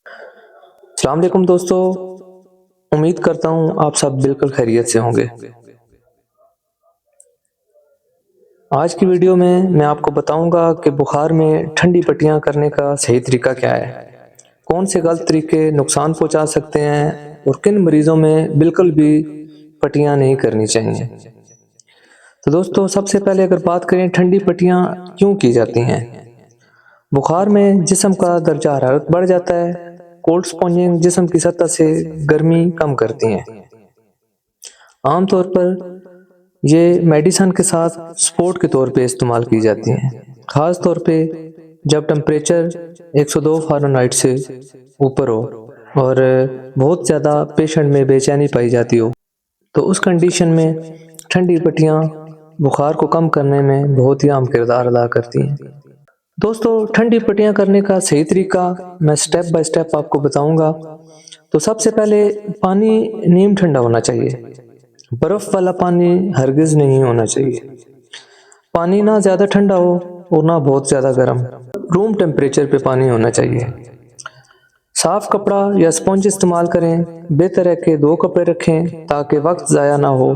السلام علیکم دوستو، امید کرتا ہوں آپ سب بالکل خیریت سے ہوں گے۔ آج کی ویڈیو میں آپ کو بتاؤں گا کہ بخار میں ٹھنڈی پٹیاں کرنے کا صحیح طریقہ کیا ہے، کون سے غلط طریقے نقصان پہنچا سکتے ہیں اور کن مریضوں میں بالکل بھی پٹیاں نہیں کرنی چاہیے۔ تو دوستو، سب سے پہلے اگر بات کریں ٹھنڈی پٹیاں کیوں کی جاتی ہیں۔ بخار میں جسم کا درجہ حرارت بڑھ جاتا ہے۔ کولڈ سپونجنگ جسم کی سطح سے گرمی کم کرتی ہیں۔ عام طور پر یہ میڈیسن کے ساتھ سپورٹ کے طور پہ استعمال کی جاتی ہیں، خاص طور پہ جب ٹمپریچر 102 فارنہائٹ سے اوپر ہو اور بہت زیادہ پیشنٹ میں بے چینی پائی جاتی ہو، تو اس کنڈیشن میں ٹھنڈی پٹیاں بخار کو کم کرنے میں بہت ہی اہم کردار ادا کرتی ہیں۔ دوستو، ٹھنڈی پٹیاں کرنے کا صحیح طریقہ میں سٹیپ بائی سٹیپ آپ کو بتاؤں گا۔ تو سب سے پہلے پانی نیم ٹھنڈا ہونا چاہیے، برف والا پانی ہرگز نہیں ہونا چاہیے۔ پانی نہ زیادہ ٹھنڈا ہو اور نہ بہت زیادہ گرم، روم ٹیمپریچر پہ پانی ہونا چاہیے۔ صاف کپڑا یا سپونج استعمال کریں، بہتر ہے کہ 2 کپڑے رکھیں تاکہ وقت ضائع نہ ہو۔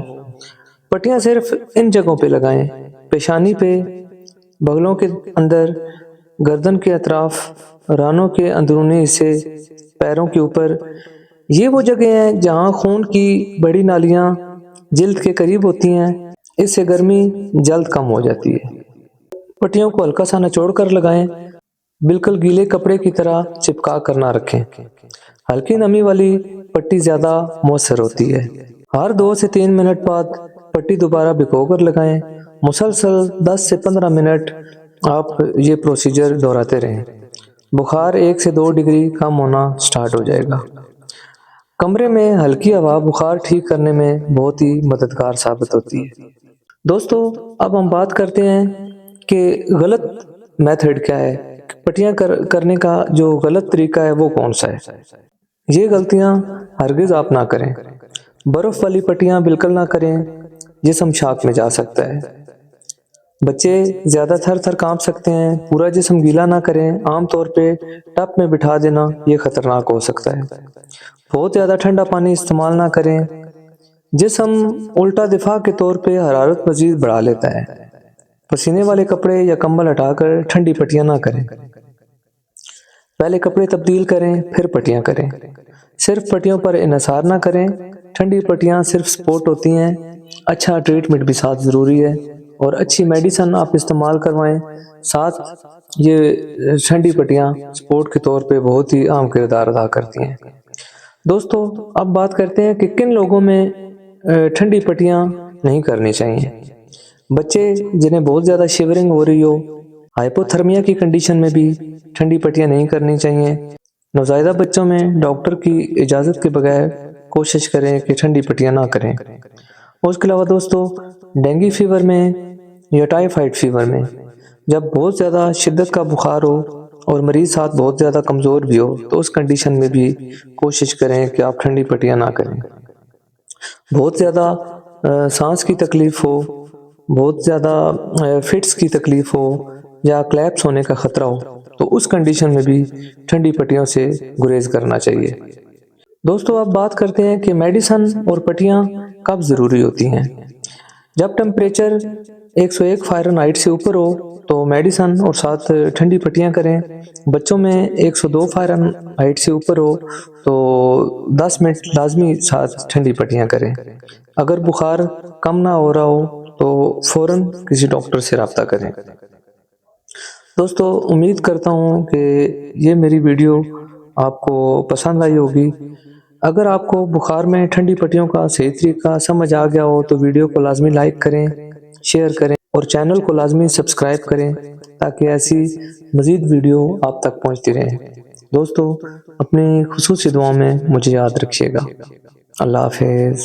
پٹیاں صرف ان جگہوں پہ لگائیں: پیشانی پہ، بغلوں کے اندر، گردن کے اطراف، رانوں کے اندرونی حصے، پیروں کے اوپر۔ یہ وہ جگہ ہیں جہاں خون کی بڑی نالیاں جلد کے قریب ہوتی ہیں، اس سے گرمی جلد کم ہو جاتی ہے۔ پٹیوں کو ہلکا سا نچوڑ کر لگائیں، بالکل گیلے کپڑے کی طرح چپکا کر نہ رکھیں۔ ہلکی نمی والی پٹی زیادہ مؤثر ہوتی ہے۔ ہر 2 سے 3 منٹ بعد پٹی دوبارہ بھگو کر لگائیں۔ مسلسل 10 سے 15 منٹ آپ یہ پروسیجر دہراتے رہیں، بخار 1 سے 2 ڈگری کم ہونا سٹارٹ ہو جائے گا۔ کمرے میں ہلکی ہوا بخار ٹھیک کرنے میں بہت ہی مددگار ثابت ہوتی ہے۔ دوستو، اب ہم بات کرتے ہیں کہ غلط میتھڈ کیا ہے، پٹیاں کرنے کا جو غلط طریقہ ہے وہ کون سا ہے۔ یہ غلطیاں ہرگز آپ نہ کریں۔ برف والی پٹیاں بالکل نہ کریں، جسم شاک میں جا سکتا ہے۔ بچے زیادہ تھر تھر کانپ سکتے ہیں، پورا جسم گیلا نہ کریں، عام طور پہ ٹب میں بٹھا دینا یہ خطرناک ہو سکتا ہے۔ بہت زیادہ ٹھنڈا پانی استعمال نہ کریں، جسم الٹا دفاع کے طور پہ حرارت مزید بڑھا لیتا ہے۔ پسینے والے کپڑے یا کمبل ہٹا کر ٹھنڈی پٹیاں نہ کریں، پہلے کپڑے تبدیل کریں پھر پٹیاں کریں۔ صرف پٹیوں پر انحصار نہ کریں، ٹھنڈی پٹیاں صرف سپورٹ ہوتی ہیں، اچھا ٹریٹمنٹ بھی ساتھ ضروری ہے، اور اچھی میڈیسن آپ استعمال کروائیں ساتھ۔ یہ ٹھنڈی پٹیاں سپورٹ کے طور پہ بہت ہی اہم کردار ادا کرتی ہیں۔ دوستو، اب بات کرتے ہیں کہ کن لوگوں میں ٹھنڈی پٹیاں نہیں کرنی چاہیے۔ بچے جنہیں بہت زیادہ شیورنگ ہو رہی ہو، ہائپوتھرمیا کی کنڈیشن میں بھی ٹھنڈی پٹیاں نہیں کرنی چاہیے۔ نوزائیدہ بچوں میں ڈاکٹر کی اجازت کے بغیر کوشش کریں کہ ٹھنڈی پٹیاں نہ کریں۔ اس کے علاوہ دوستو، ڈینگی فیور میں یا ٹائیفائڈ فیور میں جب بہت زیادہ شدت کا بخار ہو اور مریض ساتھ بہت زیادہ کمزور بھی ہو، تو اس کنڈیشن میں بھی کوشش کریں کہ آپ ٹھنڈی پٹیاں نہ کریں۔ بہت زیادہ سانس کی تکلیف ہو، بہت زیادہ فٹس کی تکلیف ہو یا کلیپس ہونے کا خطرہ ہو، تو اس کنڈیشن میں بھی ٹھنڈی پٹیوں سے گریز کرنا چاہیے۔ دوستو، اب بات کرتے ہیں کہ میڈیسن اور پٹیاں کب ضروری ہوتی ہیں۔ جب ٹمپریچر 101 فارنہائٹ سے اوپر ہو تو میڈیسن اور ساتھ ٹھنڈی پٹیاں کریں۔ بچوں میں 102 فارنہائٹ سے اوپر ہو تو 10 منٹ لازمی ساتھ ٹھنڈی پٹیاں کریں۔ اگر بخار کم نہ ہو رہا ہو تو فوراً کسی ڈاکٹر سے رابطہ کریں۔ دوستو، امید کرتا ہوں کہ یہ میری ویڈیو آپ کو پسند آئی ہوگی۔ اگر آپ کو بخار میں ٹھنڈی پٹیوں کا صحیح طریقہ سمجھ آ گیا ہو تو ویڈیو کو لازمی لائک کریں، شیئر کریں اور چینل کو لازمی سبسکرائب کریں تاکہ ایسی مزید ویڈیو آپ تک پہنچتی رہیں۔ دوستو، اپنی خصوصی دعاؤں میں مجھے یاد رکھیے گا۔ اللہ حافظ۔